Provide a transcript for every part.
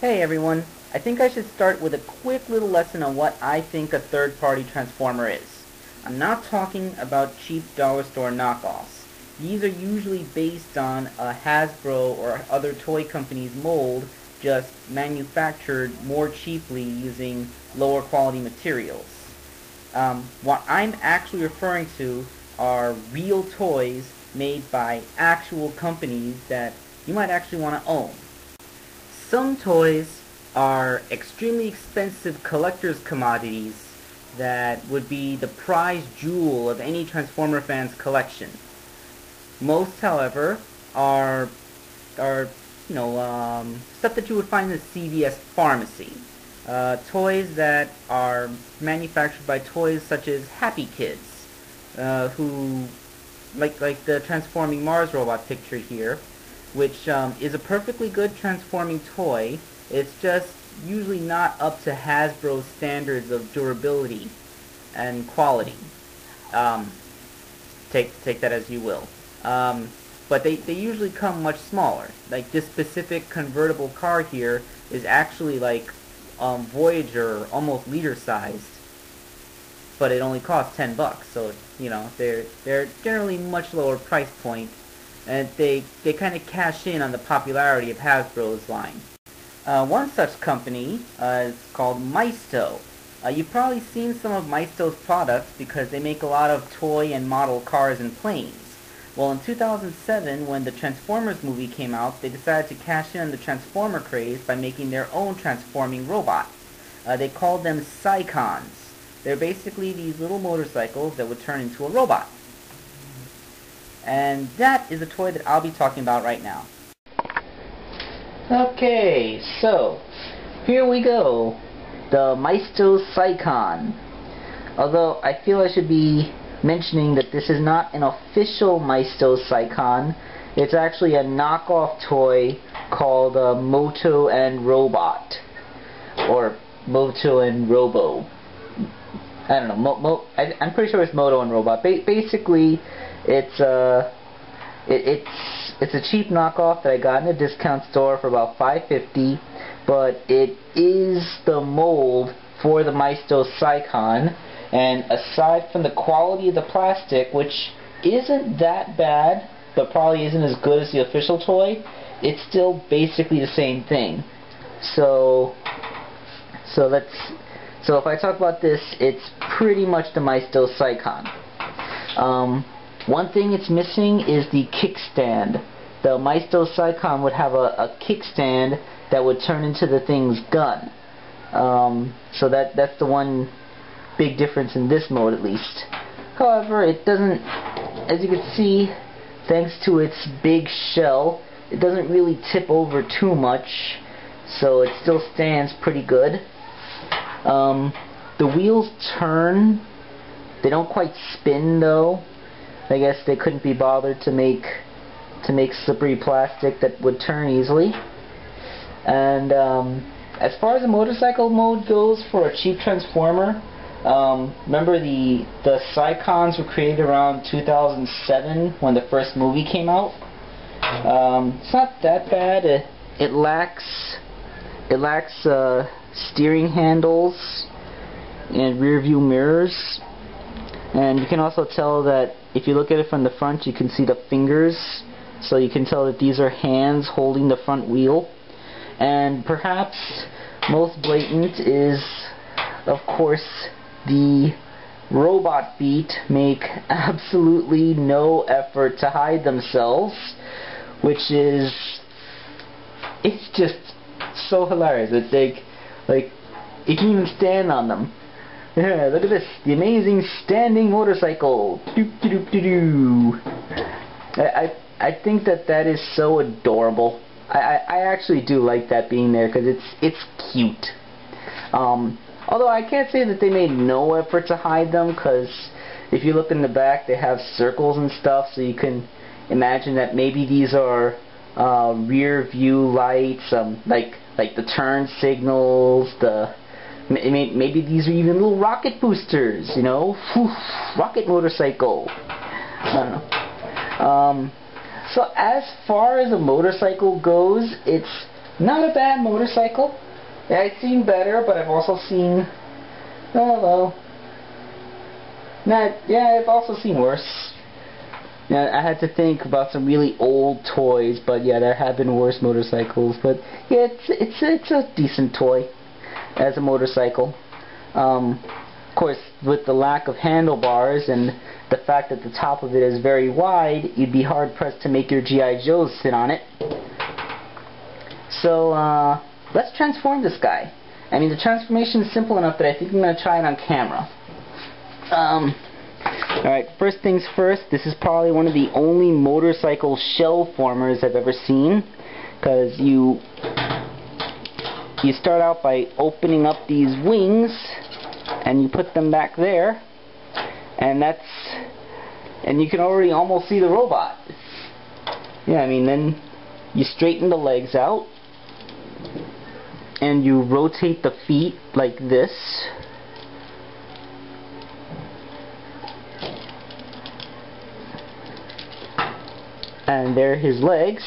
Hey everyone, I think I should start with a quick little lesson on what I think a third-party transformer is. I'm not talking about cheap dollar store knockoffs. These are usually based on a Hasbro or other toy company's mold, just manufactured more cheaply using lower quality materials. What I'm actually referring to are real toys made by actual companies that you might actually want to own. Some toys are extremely expensive collector's commodities that would be the prize jewel of any Transformer fan's collection. Most, however, are stuff that you would find in the CVS pharmacy. Toys that are manufactured by toys such as Happy Kids, who, like the transforming Mars robot pictured here, which is a perfectly good transforming toy. It's just usually not up to Hasbro's standards of durability and quality. Take that as you will. But they usually come much smaller. Like this specific convertible car here is actually like Voyager, almost liter sized, but it only costs $10. So they're generally much lower price point. And they kind of cash in on the popularity of Hasbro's line. One such company is called Maisto. You've probably seen some of Maisto's products because they make a lot of toy and model cars and planes. Well, in 2007, when the Transformers movie came out, they decided to cash in on the Transformer craze by making their own transforming robot. They called them Cykons. They're basically these little motorcycles that would turn into a robot. And that is a toy that I'll be talking about right now. Okay, so here we go. The Maisto Cykon. Although I feel I should be mentioning that this is not an official Maisto Cykon. It's actually a knockoff toy called Moto and Robot. Or Moto and Robo. I don't know. I'm pretty sure it's Moto and Robot. Basically, it's a cheap knockoff that I got in a discount store for about $5.50, but it is the mold for the Maisto Cykon, and aside from the quality of the plastic, which isn't that bad, but probably isn't as good as the official toy, it's still basically the same thing. So if I talk about this, it's pretty much the Maisto Cykon. One thing it's missing is the kickstand. The Maisto Cykon would have a kickstand that would turn into the thing's gun. So that's the one big difference in this mode, at least. However, it doesn't, as you can see, thanks to its big shell, it doesn't really tip over too much, so it still stands pretty good. The wheels turn. They don't quite spin though. I guess they couldn't be bothered to make slippery plastic that would turn easily. And as far as the motorcycle mode goes for a cheap Transformer, remember the Cykons were created around 2007 when the first movie came out. It's not that bad. It lacks steering handles and rear view mirrors. And you can also tell that if you look at it from the front, you can see the fingers, so you can tell that these are hands holding the front wheel. And perhaps most blatant is, of course, the robot feet make absolutely no effort to hide themselves, which is, it's just so hilarious. It's like you can even stand on them. Yeah, look at this, the amazing standing motorcycle. Doop-de-doop-de-doo. I think that is so adorable. I actually do like that being there because it's cute. Although I can't say that they made no effort to hide them, because if you look in the back, they have circles and stuff, so you can imagine that maybe these are rear view lights, like the turn signals, maybe these are even little rocket boosters, you know? Rocket motorcycle. I don't know. So as far as a motorcycle goes, it's Not a bad motorcycle. Yeah, I've seen better, but I've also seen, oh well, yeah, I've also seen worse. Yeah, I had to think about some really old toys, but yeah, there have been worse motorcycles. But yeah, it's a decent toy as a motorcycle. Of course, with the lack of handlebars and the fact that the top of it is very wide, you'd be hard pressed to make your G.I. Joes sit on it. So let's transform this guy. I mean, the transformation is simple enough that I think I'm going to try it on camera. Alright, first things first, this is probably one of the only motorcycle shell formers I've ever seen, because you start out by opening up these wings and you put them back there, and you can already almost see the robot. Yeah, I mean, then you straighten the legs out and you rotate the feet like this. And there are his legs.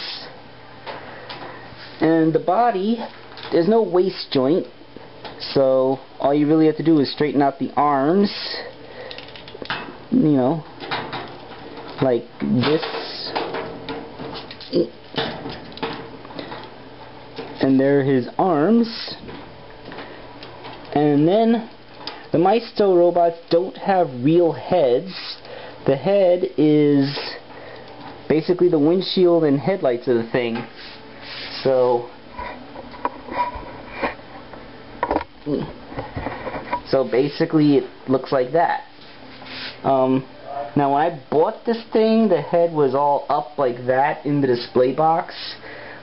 And the body, there's no waist joint, so all you really have to do is straighten out the arms, you know, like this. And there are his arms. And then the Maisto robots don't have real heads. The head is basically the windshield and headlights of the thing. So basically it looks like that. Now when I bought this thing, the head was all up like that in the display box,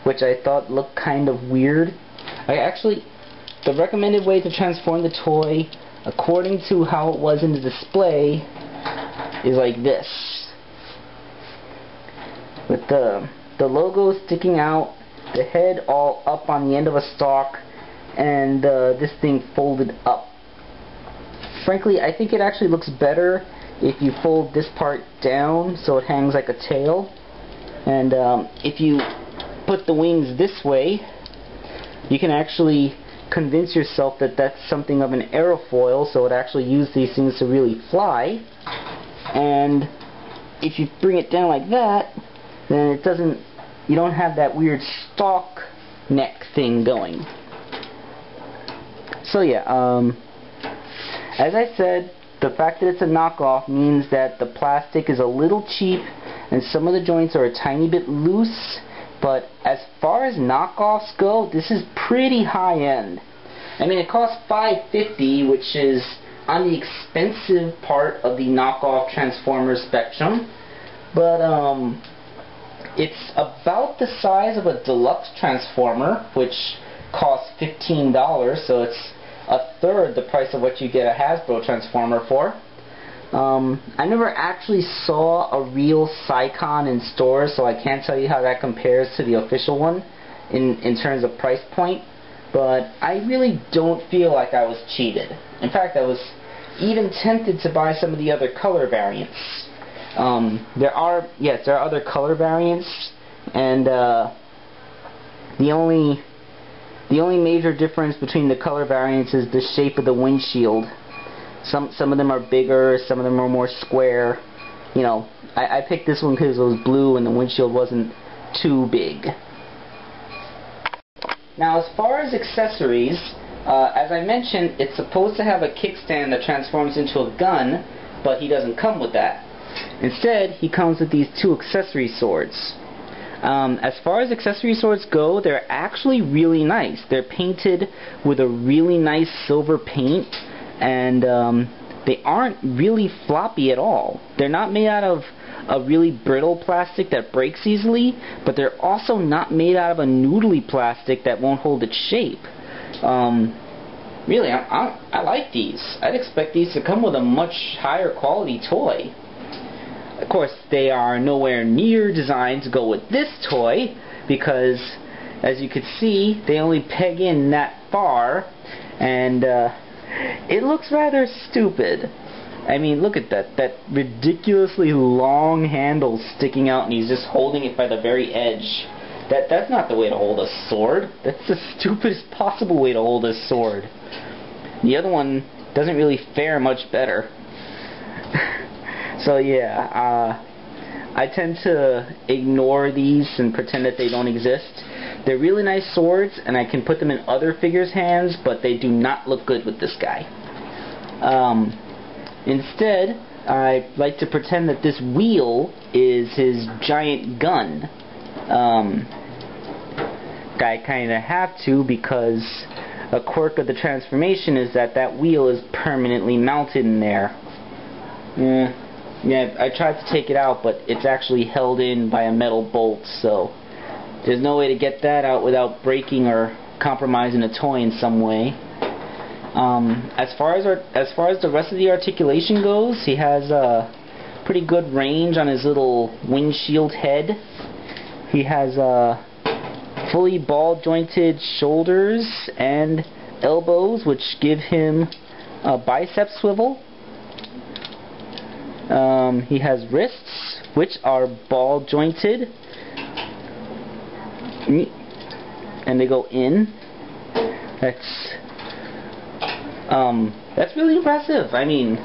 which I thought looked kind of weird. The recommended way to transform the toy, according to how it was in the display, is like this. With the logo sticking out, the head all up on the end of a stalk, and this thing folded up. Frankly, I think it actually looks better if you fold this part down so it hangs like a tail. And if you put the wings this way, you can actually convince yourself that that's something of an aerofoil, so it actually uses these things to really fly. And if you bring it down like that, then you don't have that weird stalk neck thing going. So yeah, as I said, the fact that it's a knockoff means that the plastic is a little cheap and some of the joints are a tiny bit loose, but as far as knockoffs go, this is pretty high end. I mean, it costs $550, which is on the expensive part of the knockoff Transformers spectrum, but it's about the size of a deluxe Transformer, which costs $15, so it's a third the price of what you get a Hasbro Transformer for. I never actually saw a real Cykon in stores, so I can't tell you how that compares to the official one in terms of price point, but I really don't feel like I was cheated. In fact, I was even tempted to buy some of the other color variants. There are other color variants, and the only major difference between the color variants is the shape of the windshield. Some of them are bigger, some of them are more square. You know, I picked this one because it was blue and the windshield wasn't too big. Now, as far as accessories, as I mentioned, it's supposed to have a kickstand that transforms into a gun, but he doesn't come with that. Instead, he comes with these two accessory swords. As far as accessory swords go, they're actually really nice. They're painted with a really nice silver paint, and they aren't really floppy at all. They're not made out of a really brittle plastic that breaks easily, but they're also not made out of a noodly plastic that won't hold its shape. Really, I like these. I'd expect these to come with a much higher quality toy. Of course, they are nowhere near designed to go with this toy, because, as you can see, they only peg in that far, and it looks rather stupid. I mean, look at that ridiculously long handle sticking out, and he's just holding it by the very edge. That's not the way to hold a sword. That's the stupidest possible way to hold a sword. The other one doesn't really fare much better. So yeah, I tend to ignore these and pretend that they don't exist. They're really nice swords, and I can put them in other figures' hands, but they do not look good with this guy. Instead, I like to pretend that this wheel is his giant gun. I kind of have to, because a quirk of the transformation is that that wheel is permanently mounted in there. Yeah, I tried to take it out, but it's actually held in by a metal bolt, so there's no way to get that out without breaking or compromising a toy in some way. As far as the rest of the articulation goes, he has a pretty good range on his little windshield head. He has fully ball jointed shoulders and elbows, which give him a bicep swivel. He has wrists, which are ball jointed, and they go in. That's really impressive. I mean,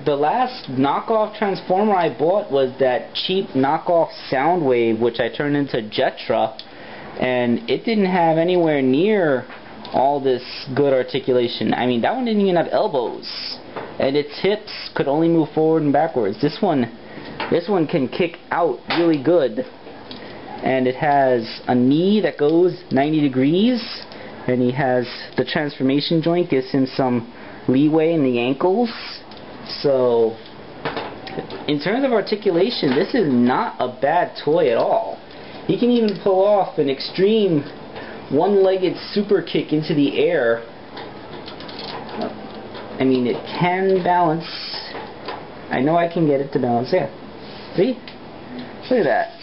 the last knockoff Transformer I bought was that cheap knockoff Soundwave, which I turned into Jetra, and it didn't have anywhere near all this good articulation. I mean, that one didn't even have elbows, and its hips could only move forward and backwards. This one can kick out really good, and it has a knee that goes 90 degrees, and he has the transformation joint, gives him some leeway in the ankles. So in terms of articulation, this is not a bad toy at all. He can even pull off an extreme one-legged super kick into the air. I mean, it can balance. I know I can get it to balance. Yeah. See? Look at that.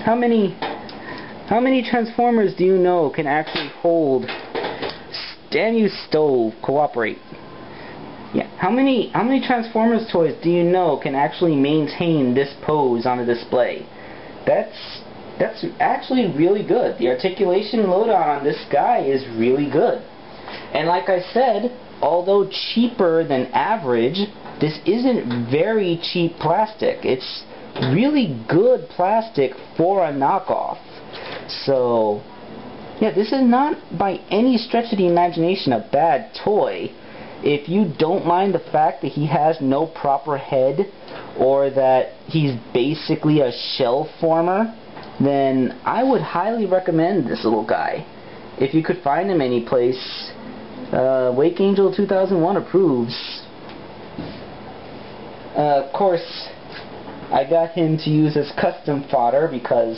How many Transformers do you know can actually hold? Damn you, stove, cooperate. Yeah. How many Transformers toys do you know can actually maintain this pose on a display? That's actually really good. The articulation loadout on this guy is really good. And like I said, although cheaper than average, this isn't very cheap plastic. It's really good plastic for a knockoff. So, yeah, this is not by any stretch of the imagination a bad toy. If you don't mind the fact that he has no proper head, or that he's basically a shell former, then I would highly recommend this little guy. If you could find him anyplace, Wakeangel2001 approves. Of course, I got him to use as custom fodder because,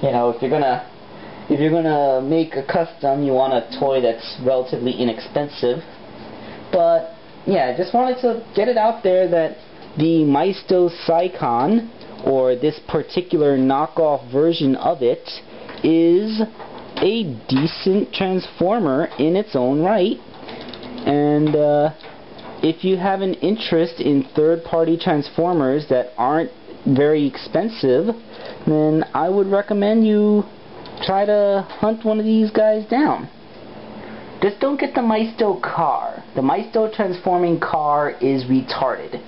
you know, if you're gonna make a custom, you want a toy that's relatively inexpensive. But yeah, I just wanted to get it out there that the Maisto Cykon, or this particular knockoff version of it, is a decent Transformer in its own right. And if you have an interest in third-party Transformers that aren't very expensive, then I would recommend you try to hunt one of these guys down. Just don't get the Maisto car. The Maisto transforming car is retarded.